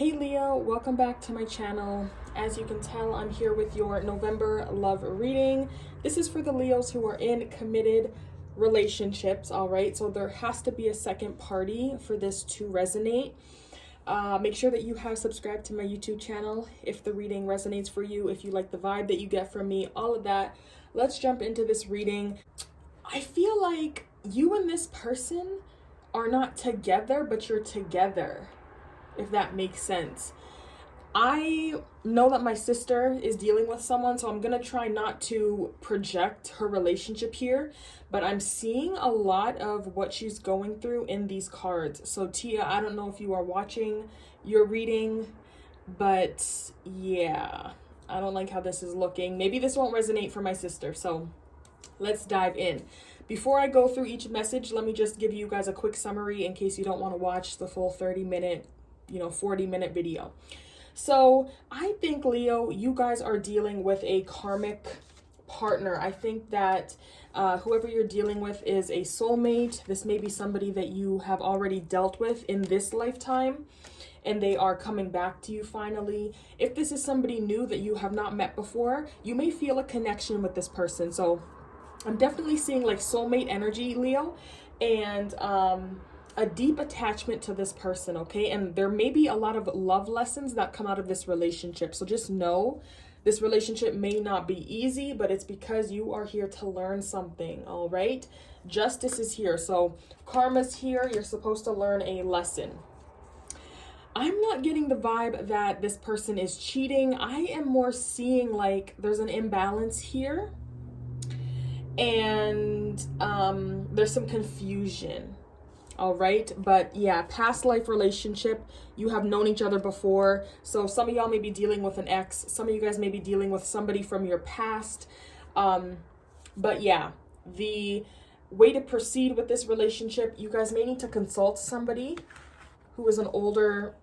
Hey Leo, welcome back to my channel. As you can tell, I'm here with your November love reading. This is for the Leos who are in committed relationships, all right? So there has to be a second party for this to resonate. Make sure that you have subscribed to my YouTube channel if the reading resonates for you, if you like the vibe that you get from me, all of that. Let's jump into this reading. I feel like you and this person are not together, but you're together, if that makes sense. I know that my sister is dealing with someone, so I'm going to try not to project her relationship here, but I'm seeing a lot of what she's going through in these cards. So Tia, I don't know if you are watching your reading, but yeah, I don't like how this is looking. Maybe this won't resonate for my sister, so let's dive in. Before I go through each message, let me just give you guys a quick summary in case you don't want to watch the full 30-minute 40-minute video. So I think, Leo, you guys are dealing with a karmic partner. I think that whoever you're dealing with is a soulmate. This may be somebody that you have already dealt with in this lifetime, and they are coming back to you finally. If this is somebody new that you have not met before, you may feel a connection with this person. So I'm definitely seeing like soulmate energy, Leo, and a deep attachment to this person, okay? And there may be a lot of love lessons that come out of this relationship. So just know this relationship may not be easy, but it's because you are here to learn something, all right? Justice is here. So karma's here. You're supposed to learn a lesson. I'm not getting the vibe that this person is cheating. I am more seeing like there's an imbalance here. And there's some confusion. All right. But yeah, past life relationship. You have known each other before. So some of y'all may be dealing with an ex. Some of you guys may be dealing with somebody from your past. But yeah, the way to proceed with this relationship, you guys may need to consult somebody who is an older,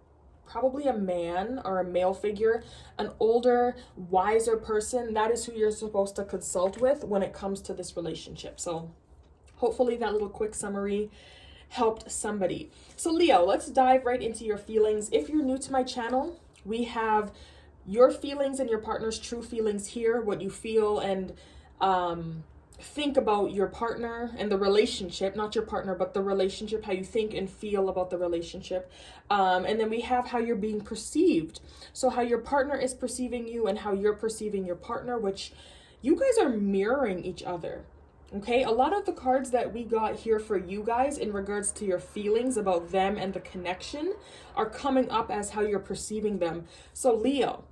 probably a man or a male figure, an older, wiser person. That is who you're supposed to consult with when it comes to this relationship. So hopefully that little quick summary helped somebody. So Leo, let's dive right into your feelings. If you're new to my channel, we have your feelings and your partner's true feelings here, what you feel and think about your partner and the relationship, not your partner, but the relationship, how you think and feel about the relationship. And then we have how you're being perceived. So how your partner is perceiving you and how you're perceiving your partner, which you guys are mirroring each other. Okay, a lot of the cards that we got here for you guys in regards to your feelings about them and the connection are coming up as how you're perceiving them. So Leo,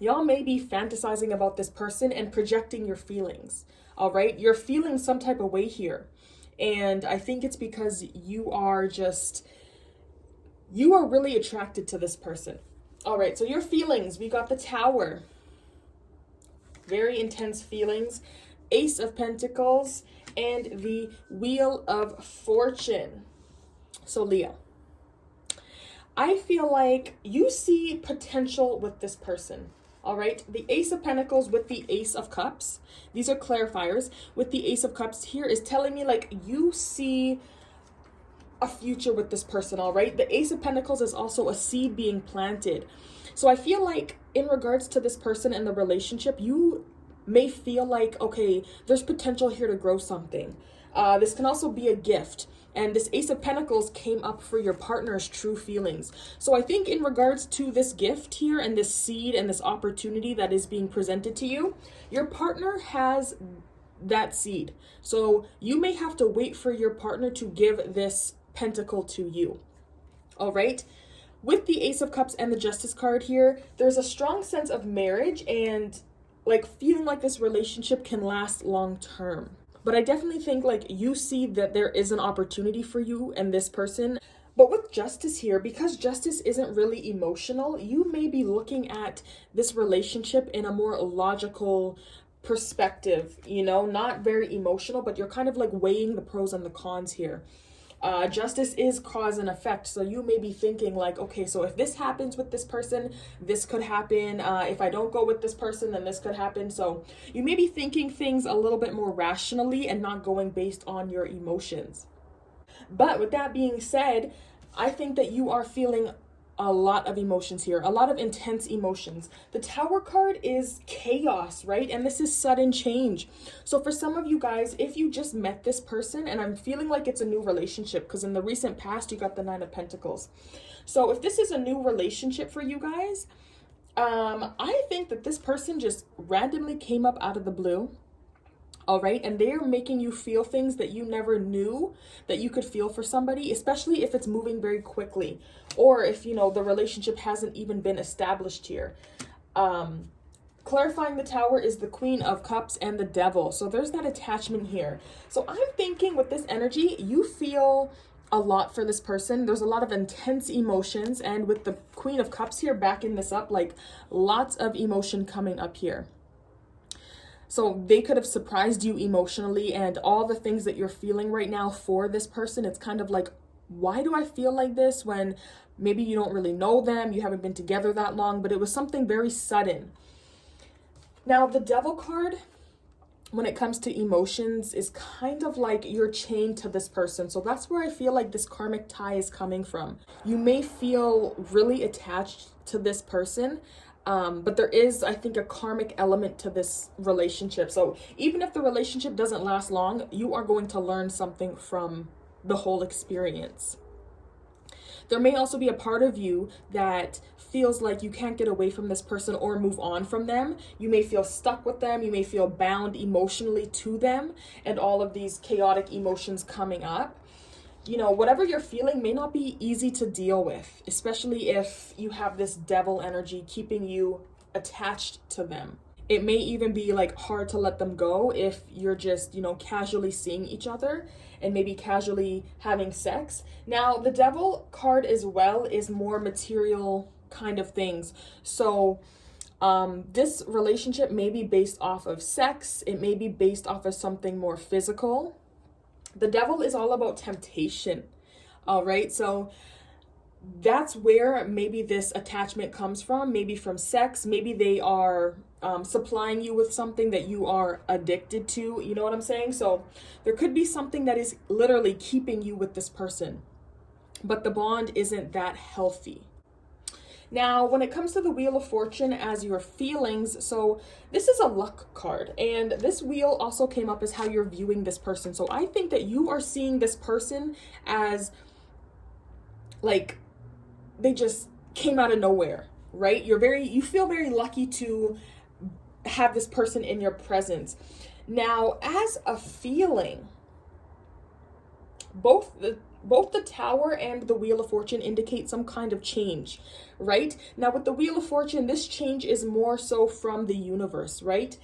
y'all may be fantasizing about this person and projecting your feelings. All right, you're feeling some type of way here. And I think it's because you are really attracted to this person. All right, so your feelings, we got the Tower. Very intense feelings. Ace of Pentacles and the Wheel of Fortune. So Leo, I feel like you see potential with this person. All right, the Ace of Pentacles with the Ace of Cups. These are clarifiers. With the Ace of Cups here is telling me like you see a future with this person, all right? The Ace of Pentacles is also a seed being planted. So I feel like in regards to this person and the relationship, you may feel like, okay, there's potential here to grow something. This can also be a gift. And this Ace of Pentacles came up for your partner's true feelings. So I think in regards to this gift here and this seed and this opportunity that is being presented to you, your partner has that seed. So you may have to wait for your partner to give this pentacle to you. All right. With the Ace of Cups and the Justice card here, there's a strong sense of marriage and like feeling like this relationship can last long term. But I definitely think like you see that there is an opportunity for you and this person. But with Justice here, because Justice isn't really emotional, you may be looking at this relationship in a more logical perspective, not very emotional, but you're kind of like weighing the pros and the cons here. Justice is cause and effect. So you may be thinking like, okay, so if this happens with this person, this could happen. If I don't go with this person, then this could happen. So you may be thinking things a little bit more rationally and not going based on your emotions. But with that being said, I think that you are feeling a lot of emotions here, a lot of intense emotions. The Tower card is chaos, right? And this is sudden change. So for some of you guys, if you just met this person, and I'm feeling like it's a new relationship, because in the recent past, you got the Nine of Pentacles. So if this is a new relationship for you guys, I think that this person just randomly came up out of the blue. All right. And they're making you feel things that you never knew that you could feel for somebody, especially if it's moving very quickly, or if, you know, the relationship hasn't even been established here. Clarifying the Tower is the Queen of Cups and the Devil. So there's that attachment here. So I'm thinking with this energy, you feel a lot for this person. There's a lot of intense emotions. And with the Queen of Cups here backing this up, like lots of emotion coming up here. So they could have surprised you emotionally, and all the things that you're feeling right now for this person, it's kind of like, why do I feel like this when maybe you don't really know them, you haven't been together that long, but it was something very sudden. Now, the Devil card, when it comes to emotions, is kind of like you're chained to this person. So that's where I feel like this karmic tie is coming from. You may feel really attached to this person, but there is, I think, a karmic element to this relationship. So even if the relationship doesn't last long, you are going to learn something from the whole experience. There may also be a part of you that feels like you can't get away from this person or move on from them. You may feel stuck with them. You may feel bound emotionally to them, and all of these chaotic emotions coming up. You know, whatever you're feeling may not be easy to deal with, especially if you have this devil energy keeping you attached to them. It may even be like hard to let them go if you're just, you know, casually seeing each other and maybe casually having sex. Now, the Devil card as well is more material kind of things. So this relationship may be based off of sex. It may be based off of something more physical. The Devil is all about temptation. All right. So that's where maybe this attachment comes from, maybe from sex. Maybe they are supplying you with something that you are addicted to. You know what I'm saying? So there could be something that is literally keeping you with this person, but the bond isn't that healthy. Now, when it comes to the Wheel of Fortune as your feelings, so this is a luck card, and this wheel also came up as how you're viewing this person. So I think that you are seeing this person as like they just came out of nowhere, right? You feel very lucky to have this person in your presence. Now, as a feeling, both the Tower and the Wheel of Fortune indicate some kind of change, right? Now, with the Wheel of Fortune, this change is more so from the universe, right?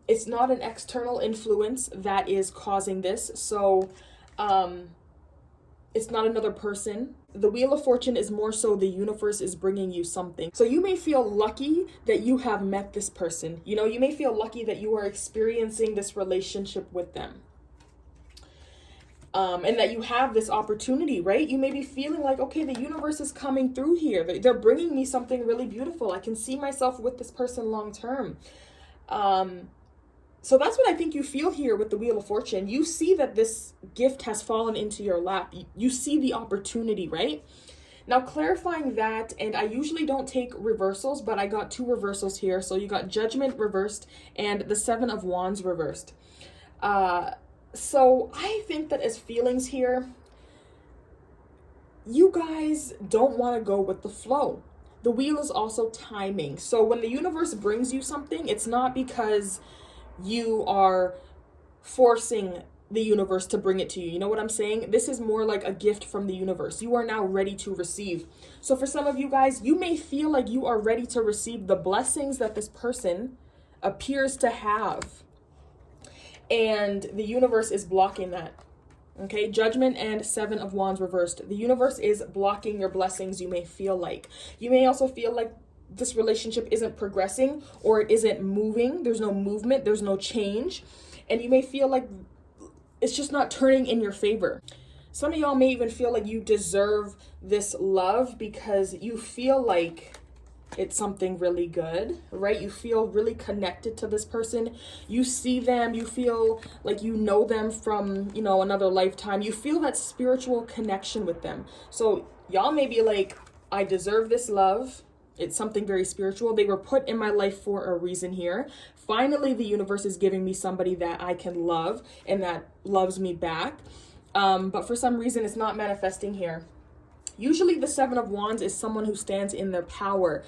It's not an external influence that is causing this. So it's not another person. The Wheel of Fortune is more so the universe is bringing you something. So you may feel lucky that you have met this person. You know, you may feel lucky that you are experiencing this relationship with them. And that you have this opportunity, right? You may be feeling like, okay, the universe is coming through here. They're bringing me something really beautiful. I can see myself with this person long term. So that's what I think you feel here with the Wheel of Fortune. You see that this gift has fallen into your lap. You see the opportunity, right? Now, clarifying that, and I usually don't take reversals, but I got two reversals here. So you got Judgment reversed and the Seven of Wands reversed. So I think that as feelings here, you guys don't want to go with the flow. The wheel is also timing. So when the universe brings you something, it's not because you are forcing the universe to bring it to you. You know what I'm saying? This is more like a gift from the universe. You are now ready to receive. So for some of you guys, you may feel like you are ready to receive the blessings that this person appears to have. And the universe is blocking that. Okay, Judgment and Seven of Wands reversed. The universe is blocking your blessings, you may feel like. You may also feel like this relationship isn't progressing or it isn't moving. There's no movement, there's no change. And you may feel like it's just not turning in your favor. Some of y'all may even feel like you deserve this love because you feel like it's something really good, right? You feel really connected to this person. You see them, you feel like you know them from, you know, another lifetime. You feel that spiritual connection with them. So y'all may be like, I deserve this love. It's something very spiritual. They were put in my life for a reason here. Finally, the universe is giving me somebody that I can love and that loves me back. But for some reason, it's not manifesting here. Usually the Seven of Wands is someone who stands in their power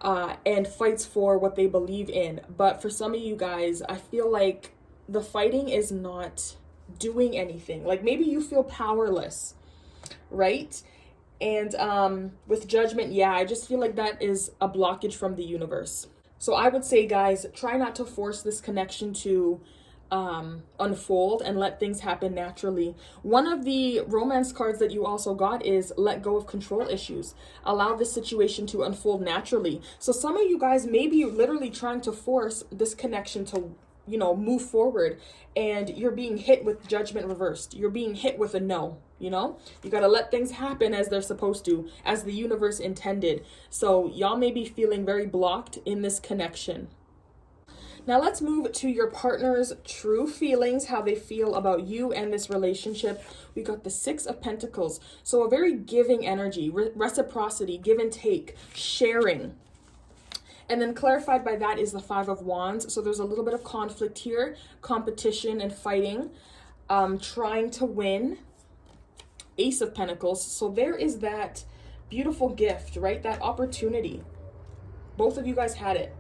and fights for what they believe in. But for some of you guys, I feel like the fighting is not doing anything. Like maybe you feel powerless, right? And with Judgment, yeah, I just feel like that is a blockage from the universe. So I would say, guys, try not to force this connection to unfold and let things happen naturally. One of the romance cards that you also got is let go of control issues. Allow this situation to unfold naturally. So some of you guys may be literally trying to force this connection to, you know, move forward, and you're being hit with Judgment reversed. You're being hit with a no, you know? You got to let things happen as they're supposed to, as the universe intended. So y'all may be feeling very blocked in this connection. Now let's move to your partner's true feelings, how they feel about you and this relationship. We got the Six of Pentacles. So a very giving energy, reciprocity, give and take, sharing. And then clarified by that is the Five of Wands. So there's a little bit of conflict here, competition and fighting, trying to win. Ace of Pentacles. So there is that beautiful gift, right? That opportunity. Both of you guys had it.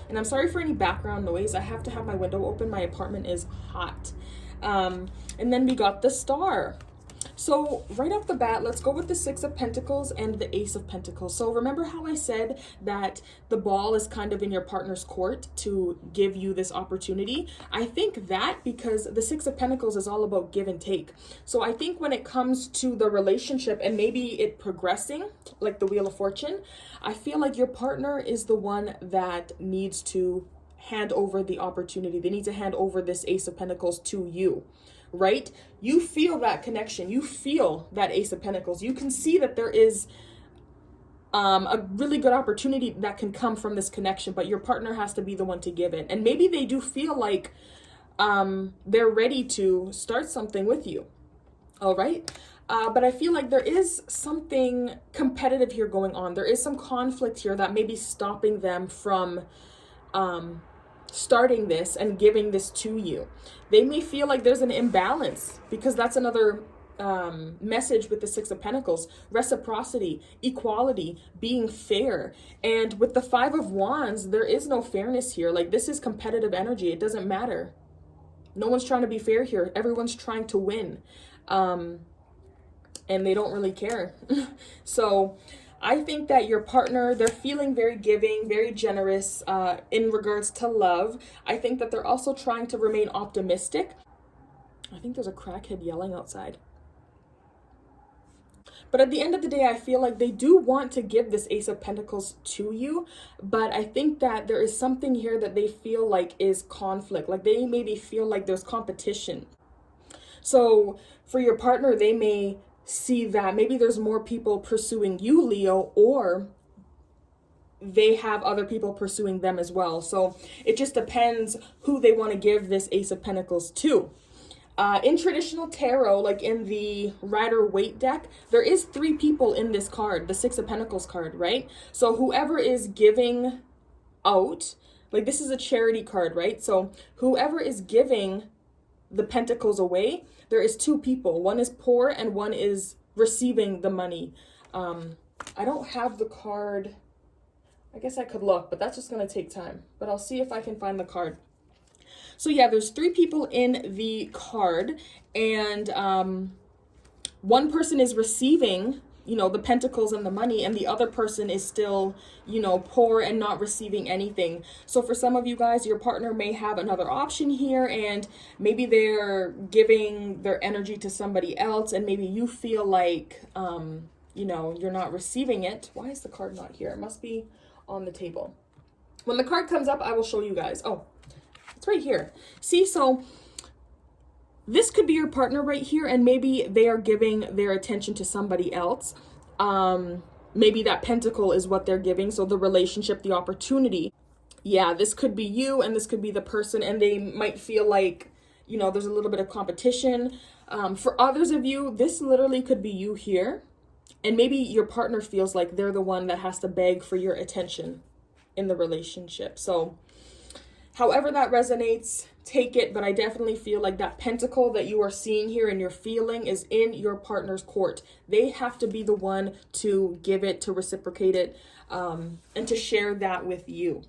And I'm sorry for any background noise. I have to have my window open. My apartment is hot. And then we got the Star. So right off the bat, let's go with the Six of Pentacles and the Ace of Pentacles. So remember how I said that the ball is kind of in your partner's court to give you this opportunity? I think that because the Six of Pentacles is all about give and take. So I think when it comes to the relationship and maybe it progressing, like the Wheel of Fortune, I feel like your partner is the one that needs to hand over the opportunity. They need to hand over this Ace of Pentacles to you. Right? You feel that connection. You feel that Ace of Pentacles. You can see that there is a really good opportunity that can come from this connection, but your partner has to be the one to give it. And maybe they do feel like they're ready to start something with you. All right? But I feel like there is something competitive here going on. There is some conflict here that may be stopping them from starting this and giving this to you. They may feel like there's an imbalance because that's another message with the Six of Pentacles: reciprocity, equality, being fair. And with the Five of Wands, there is no fairness here. Like, this is competitive energy. It doesn't matter. No one's trying to be fair here. Everyone's trying to win. And they don't really care. So I think that your partner, they're feeling very giving, very generous in regards to love. I think that they're also trying to remain optimistic. I think there's a crackhead yelling outside. But at the end of the day, I feel like they do want to give this Ace of Pentacles to you. But I think that there is something here that they feel like is conflict. Like they maybe feel like there's competition. So for your partner, they may see that maybe there's more people pursuing you, Leo, or they have other people pursuing them as well. So it just depends who they want to give this Ace of Pentacles to. In traditional tarot, like in the Rider-Waite deck, there is 3 people in this card, the Six of Pentacles card, right? So whoever is giving out, like this is a charity card, right? So whoever is giving the pentacles away, there is 2 people. One is poor and one is receiving the money. I don't have the card. I guess I could look, but that's just going to take time. But I'll see if I can find the card. So yeah, there's 3 people in the card, and one person is receiving, you know, the pentacles and the money, and the other person is still, you know, poor and not receiving anything. So for some of you guys, your partner may have another option here, and maybe they're giving their energy to somebody else, and maybe you feel like, you know, you're not receiving it. Why is the card not here? It must be on the table. When the card comes up, I will show you guys. Oh, it's right here. See, so this could be your partner right here, and maybe they are giving their attention to somebody else. Maybe that pentacle is what they're giving, so the relationship, the opportunity. Yeah, this could be you, and this could be the person, and they might feel like, you know, there's a little bit of competition. For others of you, this literally could be you here. And maybe your partner feels like they're the one that has to beg for your attention in the relationship. So however that resonates, take it. But I definitely feel like that pentacle that you are seeing here and you're feeling is in your partner's court. They have to be the one to give it, to reciprocate it, and to share that with you.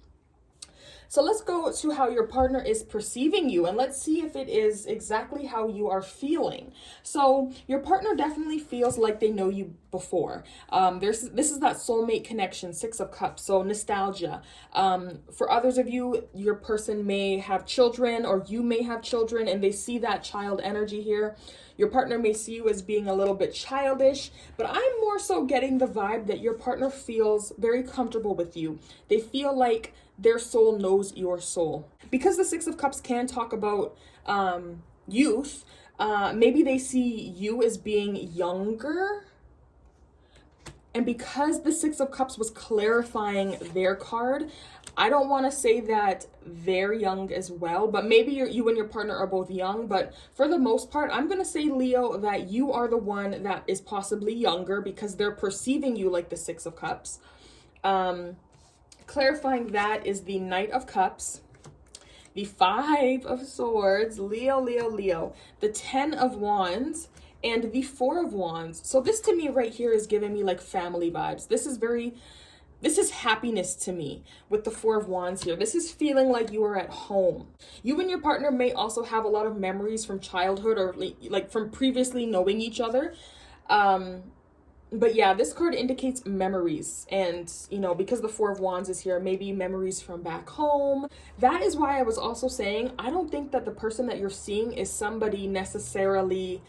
So let's go to how your partner is perceiving you, and let's see if it is exactly how you are feeling. So your partner definitely feels like they know you before. This is that soulmate connection, Six of Cups, so nostalgia. For others of you, your person may have children, or you may have children, and they see that child energy here. Your partner may see you as being a little bit childish, but I'm more so getting the vibe that your partner feels very comfortable with you. They feel like their soul knows your soul. Because the Six of Cups can talk about youth, maybe they see you as being younger. And because the Six of Cups was clarifying their card, I don't want to say that they're young as well, but maybe you and your partner are both young. But for the most part, I'm going to say, Leo, that you are the one that is possibly younger because they're perceiving you like the Six of Cups. Clarifying that is the Knight of Cups, the Five of Swords, Leo, Leo, Leo, the Ten of Wands, and the Four of Wands. So this to me right here is giving me like family vibes. This is happiness to me with the Four of Wands here. This is feeling like you are at home. You and your partner may also have a lot of memories from childhood or like from previously knowing each other. But yeah, this card indicates memories. And, you know, because the Four of Wands is here, maybe memories from back home. That is why I was also saying, I don't think that the person that you're seeing is somebody necessarily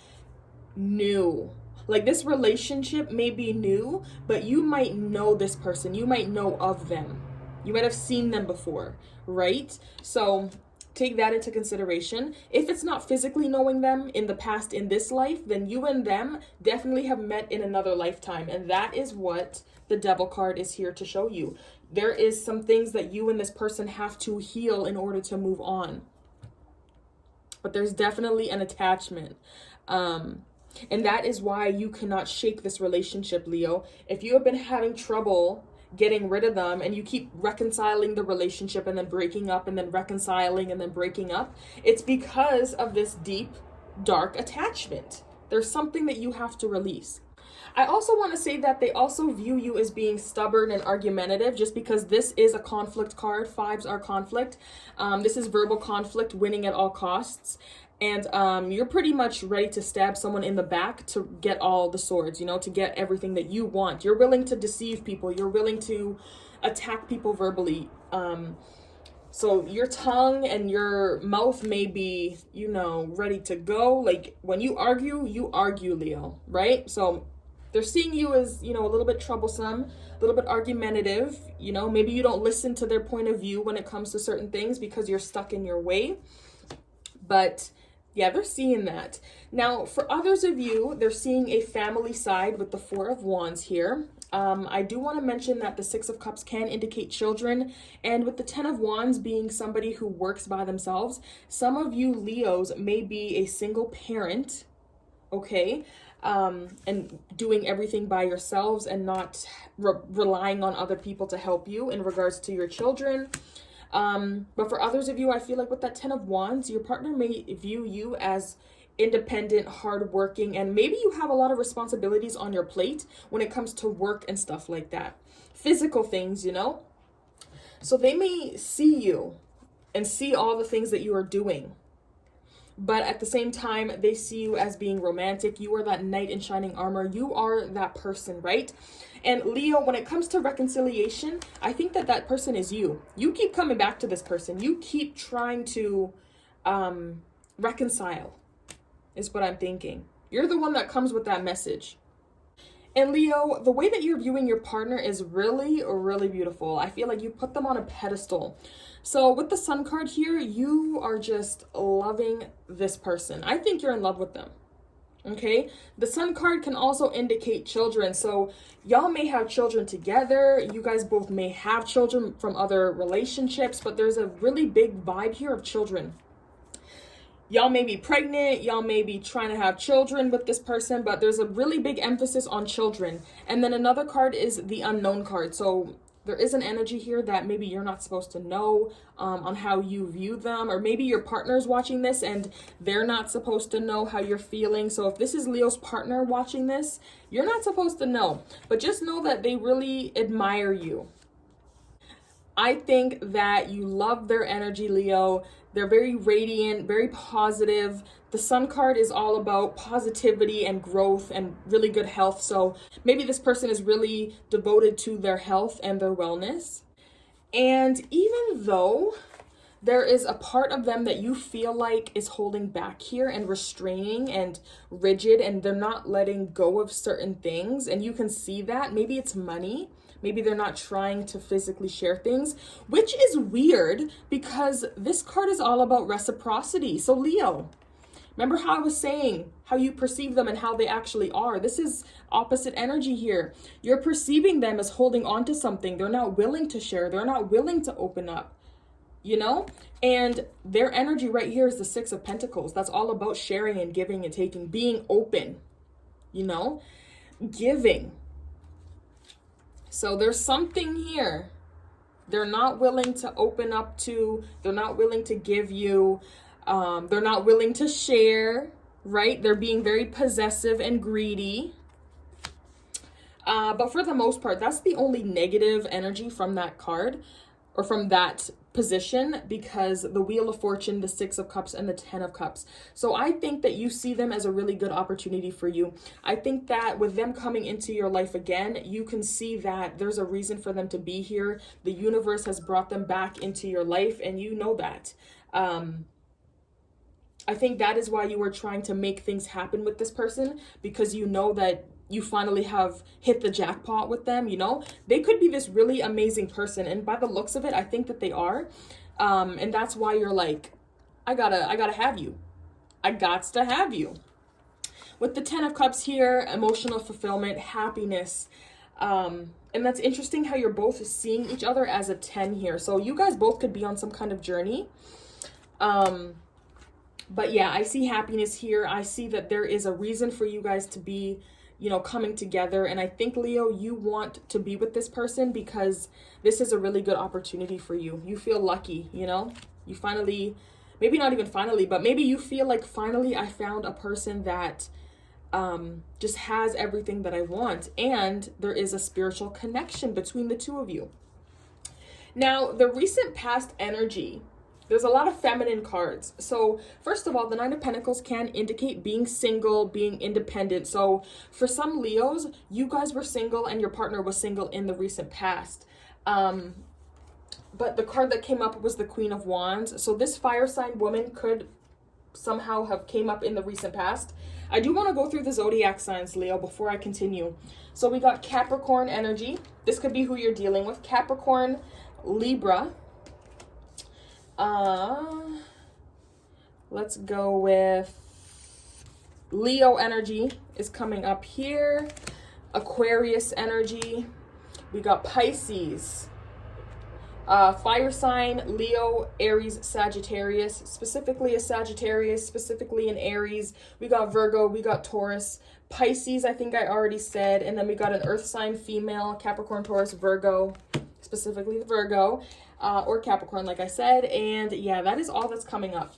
new. Like, this relationship may be new, but you might know this person. You might know of them. You might have seen them before, right? So take that into consideration. If it's not physically knowing them in the past in this life, then you and them definitely have met in another lifetime. And that is what the Devil card is here to show you. There is some things that you and this person have to heal in order to move on. But there's definitely an attachment. And that is why you cannot shake this relationship, Leo. If you have been having trouble getting rid of them and you keep reconciling the relationship and then breaking up and then reconciling and then breaking up, it's because of this deep, dark attachment. There's something that you have to release. I also want to say that they also view you as being stubborn and argumentative, just because this is a conflict card. Fives are conflict. This is verbal conflict, winning at all costs. And you're pretty much ready to stab someone in the back to get all the swords, you know, to get everything that you want. You're willing to deceive people. You're willing to attack people verbally. So your tongue and your mouth may be, you know, ready to go. Like, when you argue, Leo, right? So they're seeing you as, you know, a little bit troublesome, a little bit argumentative. You know, maybe you don't listen to their point of view when it comes to certain things because you're stuck in your way. But yeah, they're seeing that. Now, for others of you, they're seeing a family side with the Four of Wands here. I do want to mention that the Six of Cups can indicate children. And with the Ten of Wands being somebody who works by themselves, some of you Leos may be a single parent, okay? And doing everything by yourselves and not relying on other people to help you in regards to your children. But for others of you, I feel like with that Ten of Wands, your partner may view you as independent, hardworking, and maybe you have a lot of responsibilities on your plate when it comes to work and stuff like that. Physical things, you know? So they may see you and see all the things that you are doing. But at the same time, they see you as being romantic. You are that knight in shining armor. You are that person, right? And Leo, when it comes to reconciliation, I think that that person is you. You keep coming back to this person. You keep trying to reconcile, is what I'm thinking. You're the one that comes with that message. And Leo, the way that you're viewing your partner is really, really beautiful. I feel like you put them on a pedestal. So with the Sun card here, you are just loving this person. I think you're in love with them. Okay, the Sun card can also indicate children. So y'all may have children together. You guys both may have children from other relationships, but there's a really big vibe here of children. Y'all may be pregnant, y'all may be trying to have children with this person, but there's a really big emphasis on children. And then another card is the unknown card. So there is an energy here that maybe you're not supposed to know on how you view them, or maybe your partner's watching this and they're not supposed to know how you're feeling. So if this is Leo's partner watching this, you're not supposed to know, but just know that they really admire you. I think that you love their energy, Leo. They're very radiant, very positive. The Sun card is all about positivity and growth and really good health. So maybe this person is really devoted to their health and their wellness. And even though there is a part of them that you feel like is holding back here and restraining and rigid, and they're not letting go of certain things, and you can see that. Maybe it's money. Maybe they're not trying to physically share things, which is weird because this card is all about reciprocity. So Leo, remember how I was saying how you perceive them and how they actually are? This is opposite energy here. You're perceiving them as holding on to something. They're not willing to share. They're not willing to open up, you know? And their energy right here is the Six of Pentacles. That's all about sharing and giving and taking, being open, you know, giving. So there's something here they're not willing to open up to. They're not willing to give you. They're not willing to share, right? They're being very possessive and greedy. But for the most part, that's the only negative energy from that card, or from that position, because the Wheel of Fortune, the Six of Cups, and the Ten of Cups. So I think that you see them as a really good opportunity for you. I think that with them coming into your life again, you can see that there's a reason for them to be here. The universe has brought them back into your life, and you know that. I think that is why you were trying to make things happen with this person, because you know that you finally have hit the jackpot with them, you know? They could be this really amazing person, and by the looks of it, I think that they are. And that's why you're like, I gotta have you. I gots to have you. With the Ten of Cups here, emotional fulfillment, happiness. And that's interesting how you're both seeing each other as a 10 here. So you guys both could be on some kind of journey. But yeah, I see happiness here. I see that there is a reason for you guys to be, you know, coming together. And I think, Leo, you want to be with this person because this is a really good opportunity for you. You feel lucky, you know? You finally, maybe not even finally, but maybe you feel like finally I found a person that just has everything that I want. And there is a spiritual connection between the two of you. Now, the recent past energy, there's a lot of feminine cards. So first of all, the Nine of Pentacles can indicate being single, being independent. So for some Leos, you guys were single and your partner was single in the recent past. But the card that came up was the Queen of Wands. So this fire sign woman could somehow have came up in the recent past. I do want to go through the zodiac signs, Leo, before I continue. So we got Capricorn energy. This could be who you're dealing with. Capricorn, Libra. Let's go with Leo energy is coming up here. Aquarius energy. We got Pisces. Fire sign, Leo, Aries, Sagittarius, specifically a Sagittarius, specifically an Aries. We got Virgo, we got Taurus. Pisces, I think I already said. And then we got an earth sign female, Capricorn, Taurus, Virgo, specifically the Virgo, or Capricorn, like I said. And yeah, that is all that's coming up.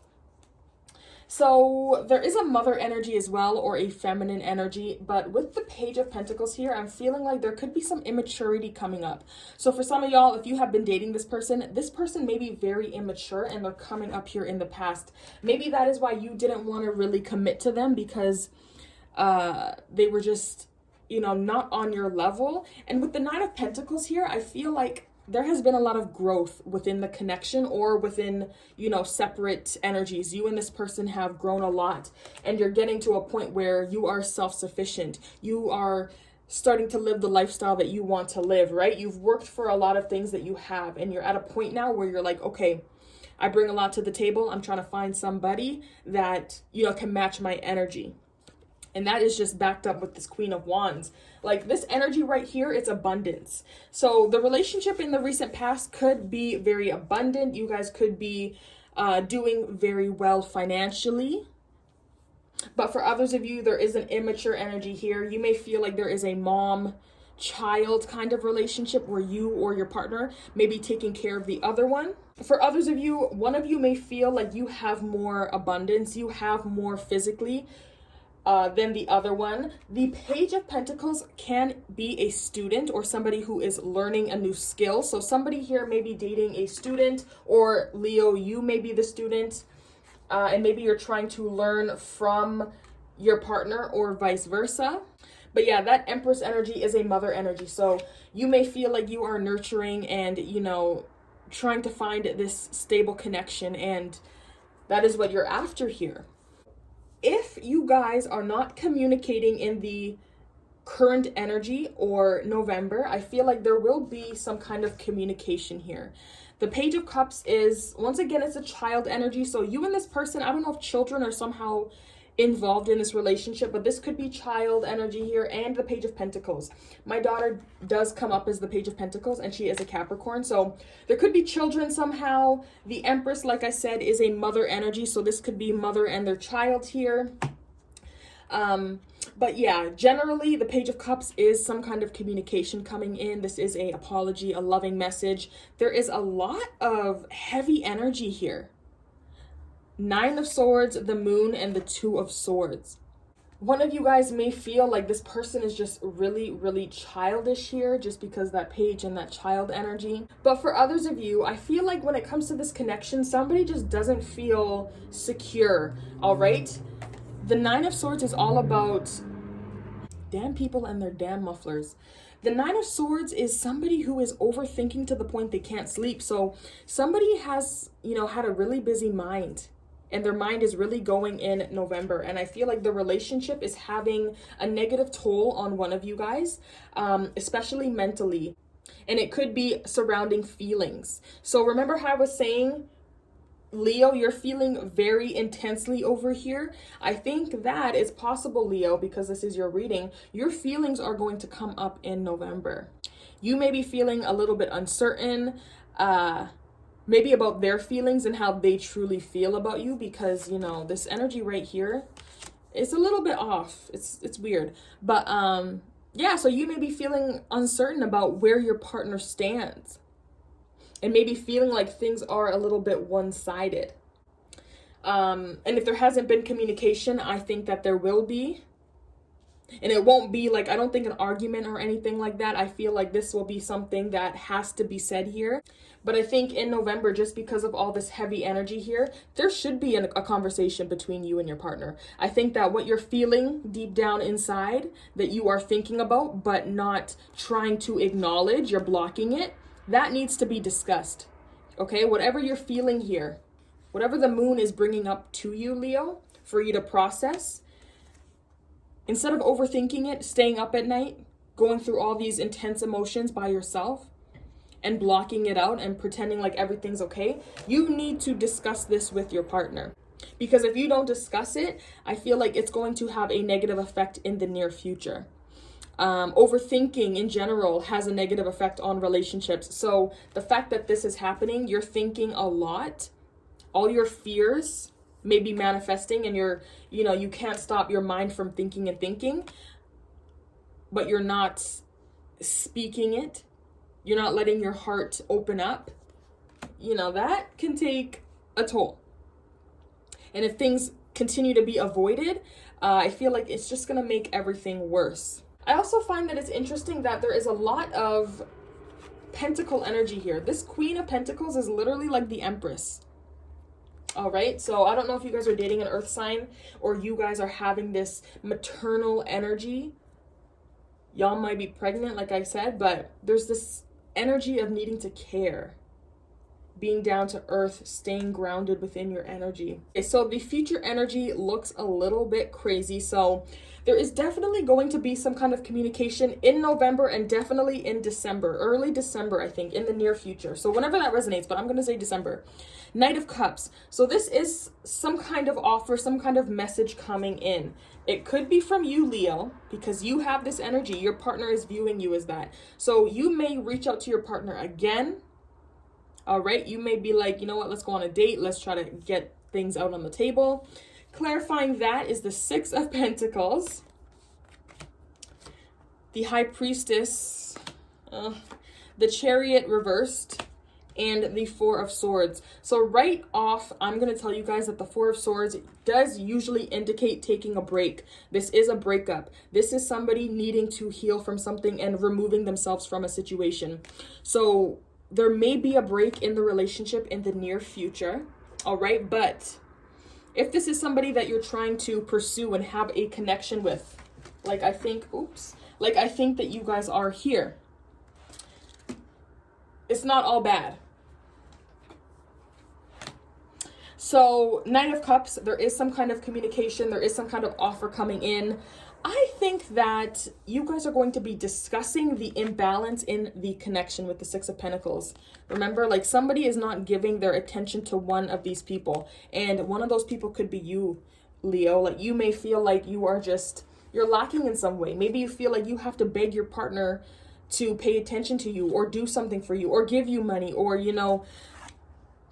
So there is a mother energy as well, or a feminine energy, but with the Page of Pentacles here, I'm feeling like there could be some immaturity coming up. So for some of y'all, if you have been dating this person may be very immature and they're coming up here in the past. Maybe that is why you didn't want to really commit to them, because they were just, you know, not on your level. And with the Nine of Pentacles here, I feel like there has been a lot of growth within the connection, or within, you know, separate energies. You and this person have grown a lot, and you're getting to a point where you are self-sufficient. You are starting to live the lifestyle that you want to live, right? You've worked for a lot of things that you have, and you're at a point now where you're like, okay, I bring a lot to the table. I'm trying to find somebody that, you know, can match my energy. And that is just backed up with this Queen of Wands. Like this energy right here, it's abundance. So the relationship in the recent past could be very abundant. You guys could be doing very well financially. But for others of you, there is an immature energy here. You may feel like there is a mom-child kind of relationship where you or your partner may be taking care of the other one. For others of you, one of you may feel like you have more abundance, you have more physically than the other one. The Page of Pentacles can be a student or somebody who is learning a new skill. So somebody here may be dating a student, or Leo, you may be the student, and maybe you're trying to learn from your partner or vice versa. But yeah, that Empress energy is a mother energy. So you may feel like you are nurturing and, you know, trying to find this stable connection, and that is what you're after here. If you guys are not communicating in the current energy or November, I feel like there will be some kind of communication here. The Page of Cups is, once again, it's a child energy. So you and this person, I don't know if children are somehow involved in this relationship, but this could be child energy here. And the Page of Pentacles. My daughter does come up as the Page of Pentacles, and she is a Capricorn. So there could be children somehow. The Empress, like I said, is a mother energy. So this could be mother and their child here. But yeah, generally the Page of Cups is some kind of communication coming in. This is an apology, a loving message. There is a lot of heavy energy here. 9 of Swords, the Moon, and the 2 of Swords. One of you guys may feel like this person is just really, really childish here, just because that page and that child energy. But for others of you, I feel like when it comes to this connection, somebody just doesn't feel secure, all right? The 9 of Swords is all about damn people and their damn mufflers. The 9 of Swords is somebody who is overthinking to the point they can't sleep. So somebody has, you know, had a really busy mind, and their mind is really going in November. And I feel like the relationship is having a negative toll on one of you guys, especially mentally. And it could be surrounding feelings. So remember how I was saying, Leo, you're feeling very intensely over here. I think that is possible, Leo, because this is your reading. Your feelings are going to come up in November. You may be feeling a little bit uncertain, maybe about their feelings and how they truly feel about you, because, you know, this energy right here is a little bit off. It's weird. But yeah, so you may be feeling uncertain about where your partner stands, and maybe feeling like things are a little bit one-sided. And if there hasn't been communication, I think that there will be. And it won't be like, I don't think an argument or anything like that. I feel like this will be something that has to be said here. But I think in November, just because of all this heavy energy here, there should be a conversation between you and your partner. I think that what you're feeling deep down inside, that you are thinking about, but not trying to acknowledge, you're blocking it, that needs to be discussed. Okay, whatever you're feeling here, whatever the moon is bringing up to you, Leo, for you to process, instead of overthinking it, staying up at night, going through all these intense emotions by yourself and blocking it out and pretending like everything's okay, you need to discuss this with your partner. Because if you don't discuss it, I feel like it's going to have a negative effect in the near future. Overthinking in general has a negative effect on relationships. So the fact that this is happening, you're thinking a lot, all your fears may be manifesting, and you can't stop your mind from thinking and thinking, but you're not speaking it. You're not letting your heart open up. That can take a toll. And if things continue to be avoided, I feel like it's just going to make everything worse. I also find that it's interesting that there is a lot of pentacle energy here. This Queen of Pentacles is literally like the Empress. All right, so I don't know if you guys are dating an earth sign or you guys are having this maternal energy. Y'all might be pregnant, like I said, but there's this energy of needing to care, being down to earth, staying grounded within your energy. Okay, so the future energy looks a little bit crazy. So there is definitely going to be some kind of communication in November and definitely in December, early December, I think, in the near future. So whenever that resonates, but I'm going to say December. Knight of Cups. So this is some kind of offer, some kind of message coming in. It could be from you, Leo, because you have this energy. Your partner is viewing you as that. So you may reach out to your partner again, All right, you may be like, you know what, let's go on a date. Let's try to get things out on the table. Clarifying that is the Six of Pentacles, the High Priestess, the Chariot reversed, and the Four of Swords. So right off, I'm going to tell you guys that the Four of Swords does usually indicate taking a break. This is a breakup. This is somebody needing to heal from something and removing themselves from a situation. So there may be a break in the relationship in the near future. All right. But if this is somebody that you're trying to pursue and have a connection with, like I think that you guys are here, it's not all bad. So Nine of Cups, there is some kind of communication. There is some kind of offer coming in. I think that you guys are going to be discussing the imbalance in the connection with the Six of Pentacles. Remember, like somebody is not giving their attention to one of these people. And one of those people could be you, Leo. Like you may feel like you're lacking in some way. Maybe you feel like you have to beg your partner to pay attention to you or do something for you or give you money or, you know,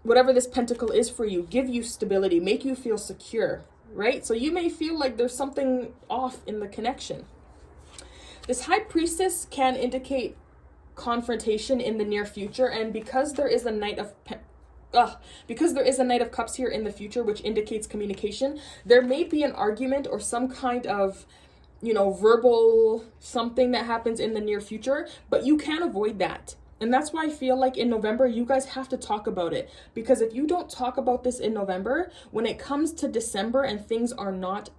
whatever this pentacle is for you, give you stability, make you feel secure, right? So you may feel like there's something off in the connection. This High Priestess can indicate confrontation in the near future. And because there is a Knight of Cups here in the future, which indicates communication, there may be an argument or some kind of, you know, verbal something that happens in the near future, but you can avoid that. And that's why I feel like in November, you guys have to talk about it. Because if you don't talk about this in November, when it comes to December and things are not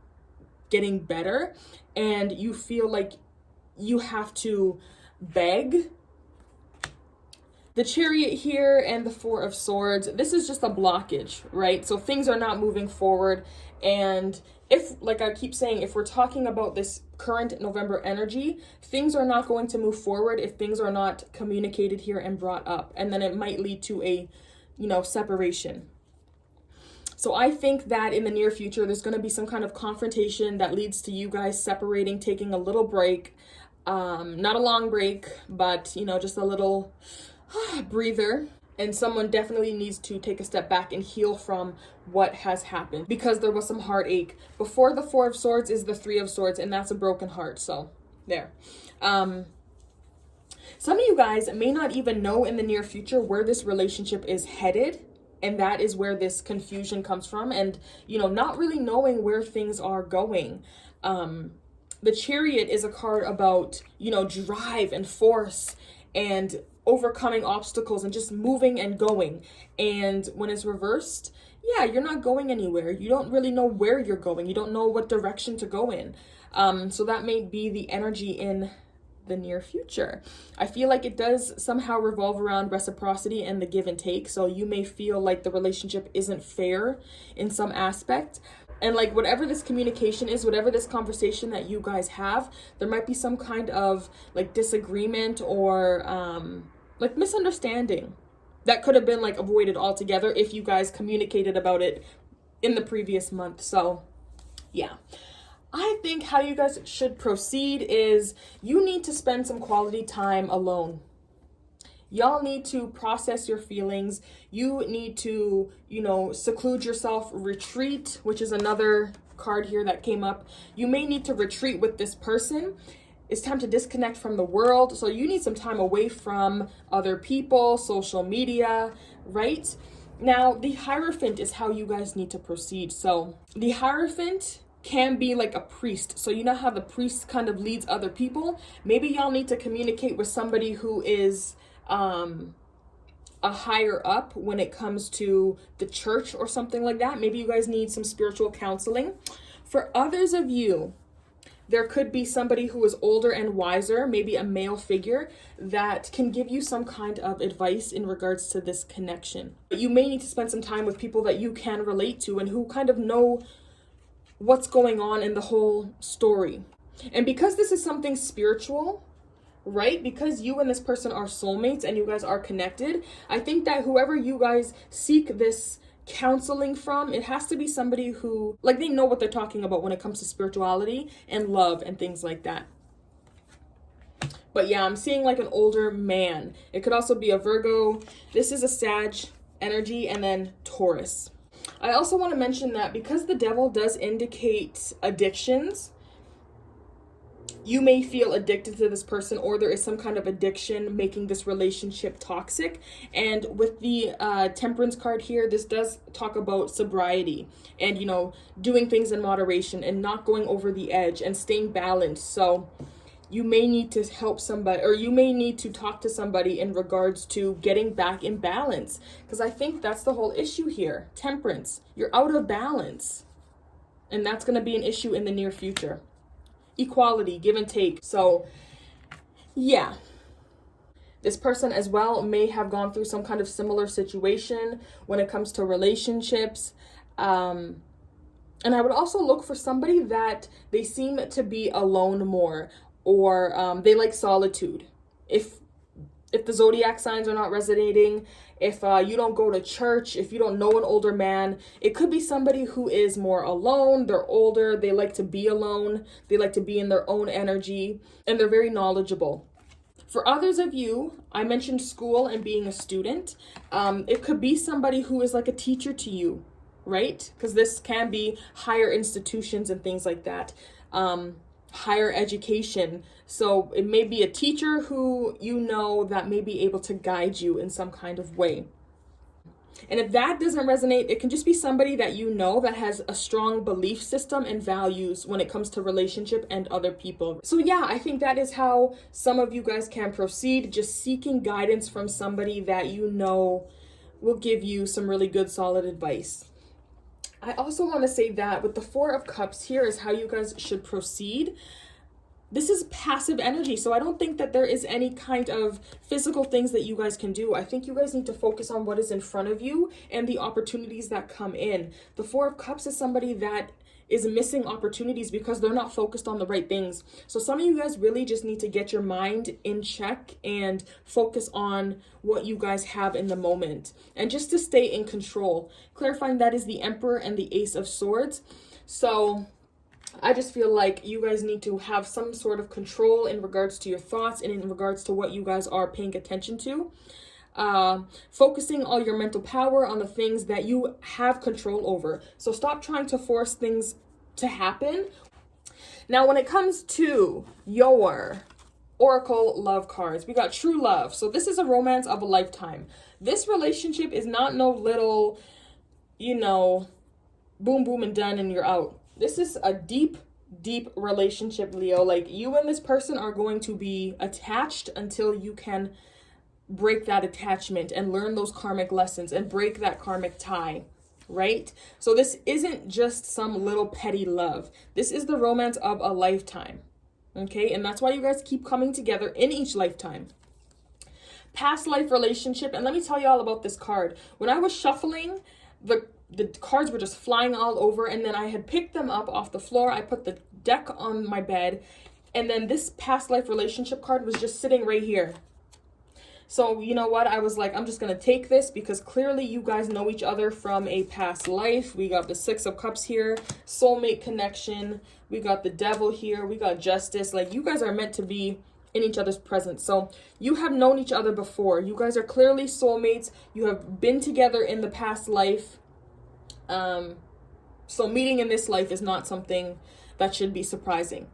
getting better and you feel like you have to beg, the Chariot here and the Four of Swords, this is just a blockage, right? So things are not moving forward. And if, like I keep saying, if we're talking about this current November energy, things are not going to move forward if things are not communicated here and brought up. And then it might lead to a, you know, separation. So I think that in the near future, there's going to be some kind of confrontation that leads to you guys separating, taking a little break. Not a long break, but, you know, just a little breather. And someone definitely needs to take a step back and heal from what has happened because there was some heartache. Before the Four of Swords is the Three of Swords, and that's a broken heart. So there. Some of you guys may not even know in the near future where this relationship is headed. And that is where this confusion comes from. And, you know, not really knowing where things are going. The Chariot is a card about, you know, drive and force and overcoming obstacles and just moving and going. And when it's reversed, yeah, you're not going anywhere. You don't really know where you're going. You don't know what direction to go in. So that may be the energy in the near future. I feel like it does somehow revolve around reciprocity and the give and take. So you may feel like the relationship isn't fair in some aspect. And like whatever this communication is, whatever this conversation that you guys have, there might be some kind of like disagreement or like misunderstanding that could have been like avoided altogether if you guys communicated about it in the previous month. So yeah, I think how you guys should proceed is you need to spend some quality time alone. Y'all need to process your feelings. You need to, you know, seclude yourself, retreat, which is another card here that came up. You may need to retreat with this person. It's time to disconnect from the world. So you need some time away from other people, social media, right? Now, the Hierophant is how you guys need to proceed. So the Hierophant can be like a priest. So you know how the priest kind of leads other people? Maybe y'all need to communicate with somebody who is a higher up when it comes to the church or something like that. Maybe you guys need some spiritual counseling. For others of you, there could be somebody who is older and wiser, maybe a male figure that can give you some kind of advice in regards to this connection. You may need to spend some time with people that you can relate to and who kind of know what's going on in the whole story. And because this is something spiritual, right? Because you and this person are soulmates and you guys are connected, I think that whoever you guys seek this counseling from, it has to be somebody who, like, they know what they're talking about when it comes to spirituality and love and things like that. But yeah, I'm seeing like an older man. It could also be a Virgo. This is a Sag energy, and then Taurus. I also want to mention that because the devil does indicate addictions, you may feel addicted to this person, or there is some kind of addiction making this relationship toxic. And with the Temperance card here, this does talk about sobriety and, you know, doing things in moderation and not going over the edge and staying balanced. So you may need to help somebody, or you may need to talk to somebody in regards to getting back in balance, because I think that's the whole issue here. Temperance, you're out of balance, and that's going to be an issue in the near future. Equality, give and take. So yeah, this person as well may have gone through some kind of similar situation when it comes to relationships. And I would also look for somebody that they seem to be alone more, or they like solitude. If the zodiac signs are not resonating, if you don't go to church, if you don't know an older man, it could be somebody who is more alone. They're older, they like to be alone, they like to be in their own energy, and they're very knowledgeable. For others of you, I mentioned school and being a student. It could be somebody who is like a teacher to you, right? Because this can be higher institutions and things like that. Higher education. So it may be a teacher who you know that may be able to guide you in some kind of way. And if that doesn't resonate, it can just be somebody that you know that has a strong belief system and values when it comes to relationship and other people. So yeah, I think that is how some of you guys can proceed, just seeking guidance from somebody that you know will give you some really good solid advice. I also want to say that with the Four of Cups here is how you guys should proceed. This is passive energy, so I don't think that there is any kind of physical things that you guys can do. I think you guys need to focus on what is in front of you and the opportunities that come in. The Four of Cups is somebody that is missing opportunities because they're not focused on the right things. So some of you guys really just need to get your mind in check and focus on what you guys have in the moment, and just to stay in control. Clarifying that is the Emperor and the Ace of Swords. So I just feel like you guys need to have some sort of control in regards to your thoughts and in regards to what you guys are paying attention to. Focusing all your mental power on the things that you have control over. So stop trying to force things to happen. Now, when it comes to your Oracle love cards, we got true love. So this is a romance of a lifetime. This relationship is not no little, you know, boom, boom, and done and you're out. This is a deep, deep relationship, Leo. Like, you and this person are going to be attached until you can break that attachment and learn those karmic lessons and break that karmic tie, right? So this isn't just some little petty love. This is the romance of a lifetime, okay? And that's why you guys keep coming together in each lifetime. Past life relationship, and let me tell you all about this card. When I was shuffling, the cards were just flying all over, and then I had picked them up off the floor. I put the deck on my bed, and then this past life relationship card was just sitting right here. So you know what? I was like, I'm just going to take this because clearly you guys know each other from a past life. We got the Six of Cups here, soulmate connection. We got the Devil here. We got Justice. Like, you guys are meant to be in each other's presence. So you have known each other before. You guys are clearly soulmates. You have been together in the past life. So meeting in this life is not something that should be surprising.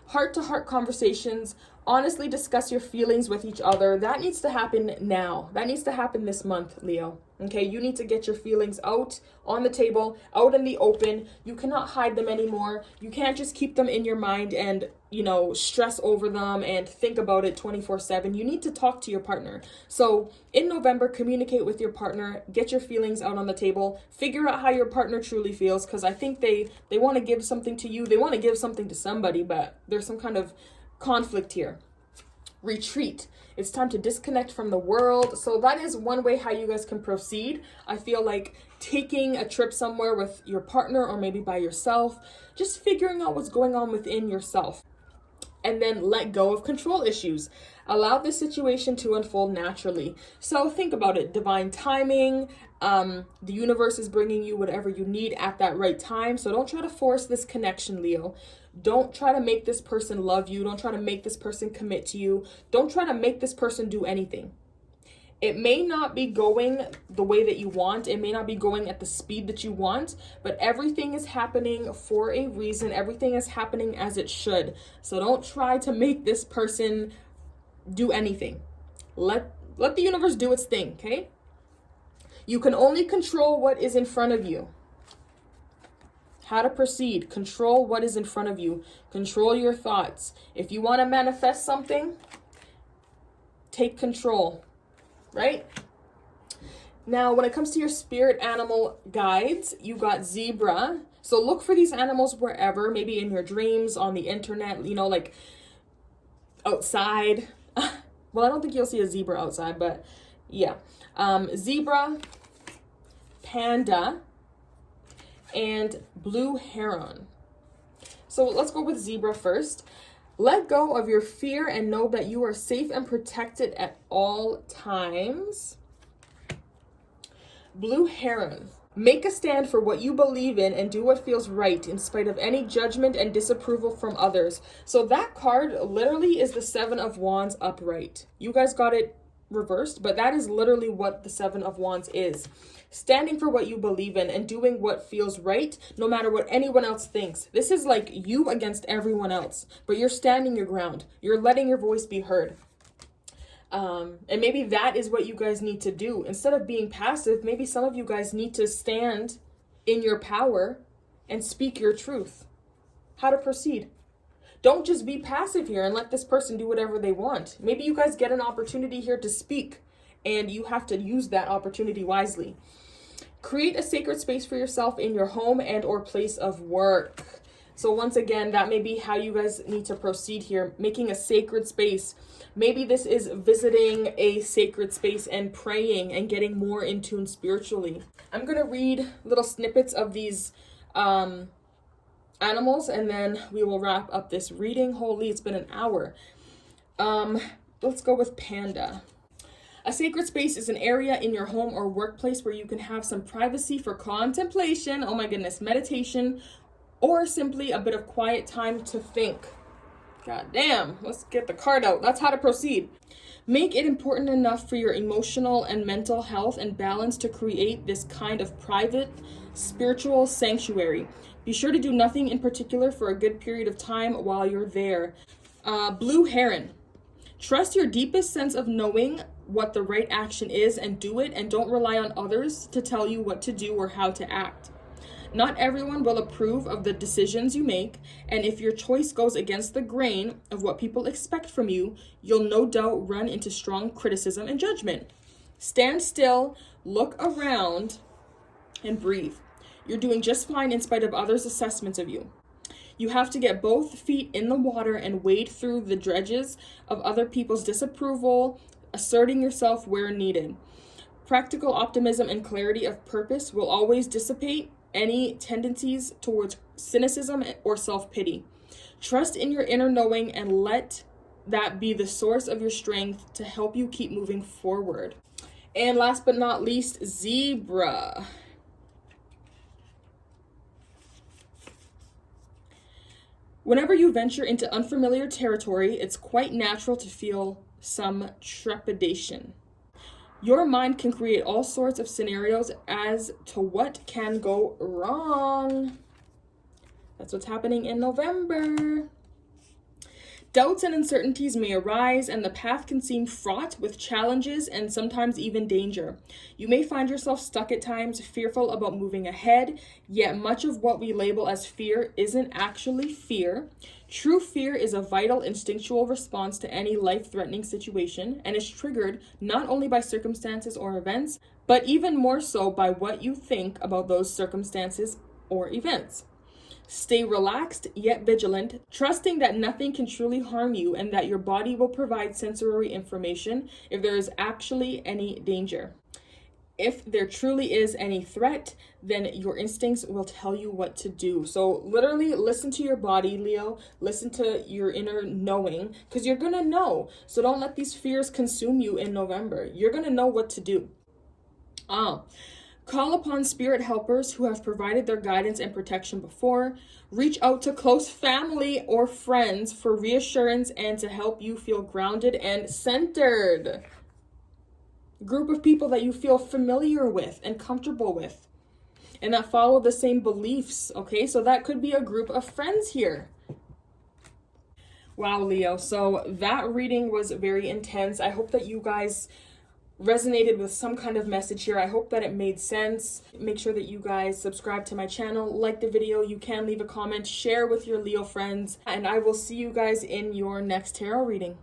Heart-to-heart conversations. Honestly discuss your feelings with each other. That needs to happen now. That needs to happen this month, Leo. Okay, you need to get your feelings out on the table, out in the open. You cannot hide them anymore. You can't just keep them in your mind and, you know, stress over them and think about it 24/7. You need to talk to your partner. So in November, communicate with your partner, get your feelings out on the table, figure out how your partner truly feels, because I think they want to give something to you. They want to give something to somebody, but there's some kind of conflict here. Retreat. It's time to disconnect from the world. So that is one way how you guys can proceed. I feel like taking a trip somewhere with your partner or maybe by yourself, just figuring out what's going on within yourself. And then let go of control issues. Allow this situation to unfold naturally. So think about it. Divine timing. The universe is bringing you whatever you need at that right time. So don't try to force this connection, Leo. Don't try to make this person love you. Don't try to make this person commit to you. Don't try to make this person do anything. It may not be going the way that you want. It may not be going at the speed that you want, but everything is happening for a reason. Everything is happening as it should. So don't try to make this person do anything. Let the universe do its thing, okay? You can only control what is in front of you. How to proceed. Control what is in front of you. Control your thoughts. If you want to manifest something, take control. Right? Now, when it comes to your spirit animal guides, you got zebra. So look for these animals wherever, maybe in your dreams, on the internet, you know, like outside. Well, I don't think you'll see a zebra outside, but yeah. Zebra, panda, and blue heron. So let's go with zebra first. Let go of your fear and know that you are safe and protected at all times. Blue heron. Make a stand for what you believe in and do what feels right in spite of any judgment and disapproval from others. So that card literally is the Seven of Wands upright. You guys got it reversed, but that is literally what the Seven of Wands is. Standing for what you believe in and doing what feels right, no matter what anyone else thinks. This is like you against everyone else, but you're standing your ground. You're letting your voice be heard. And maybe that is what you guys need to do. Instead of being passive, maybe some of you guys need to stand in your power and speak your truth. How to proceed. Don't just be passive here and let this person do whatever they want. Maybe you guys get an opportunity here to speak, and you have to use that opportunity wisely. Create a sacred space for yourself in your home and or place of work. So once again, that may be how you guys need to proceed here, making a sacred space. Maybe this is visiting a sacred space and praying and getting more in tune spiritually. I'm going to read little snippets of these animals, and then we will wrap up this reading. Holy, it's been an hour. Let's go with panda. A sacred space is an area in your home or workplace where you can have some privacy for contemplation, oh my goodness, meditation, or simply a bit of quiet time to think. God damn, let's get the card out. That's how to proceed. Make it important enough for your emotional and mental health and balance to create this kind of private, spiritual sanctuary. Be sure to do nothing in particular for a good period of time while you're there. Blue heron. Trust your deepest sense of knowing what the right action is and do it, and don't rely on others to tell you what to do or how to act. Not everyone will approve of the decisions you make, and if your choice goes against the grain of what people expect from you, you'll no doubt run into strong criticism and judgment. Stand still, look around, and breathe. You're doing just fine in spite of others' assessments of you. You have to get both feet in the water and wade through the dredges of other people's disapproval, asserting yourself where needed. Practical optimism and clarity of purpose will always dissipate any tendencies towards cynicism or self-pity. Trust in your inner knowing and let that be the source of your strength to help you keep moving forward. And last but not least, zebra. Whenever you venture into unfamiliar territory, it's quite natural to feel some trepidation. Your mind can create all sorts of scenarios as to what can go wrong. That's what's happening in November. Doubts and uncertainties may arise, and the path can seem fraught with challenges and sometimes even danger. You may find yourself stuck at times, fearful about moving ahead, yet much of what we label as fear isn't actually fear. True fear is a vital instinctual response to any life-threatening situation, and is triggered not only by circumstances or events, but even more so by what you think about those circumstances or events. Stay relaxed yet vigilant, trusting that nothing can truly harm you and that your body will provide sensory information if there is actually any danger. If there truly is any threat, then your instincts will tell you what to do. So literally listen to your body, Leo. Listen to your inner knowing, because you're going to know. So don't let these fears consume you in November. You're going to know what to do. Call upon spirit helpers who have provided their guidance and protection before. Reach out to close family or friends for reassurance and to help you feel grounded and centered. Group of people that you feel familiar with and comfortable with and that follow the same beliefs, okay? So that could be a group of friends here. Wow, Leo. So that reading was very intense. I hope that you guys resonated with some kind of message here. I hope that it made sense. Make sure that you guys subscribe to my channel, like the video. You can leave a comment, share with your Leo friends, and I will see you guys in your next tarot reading.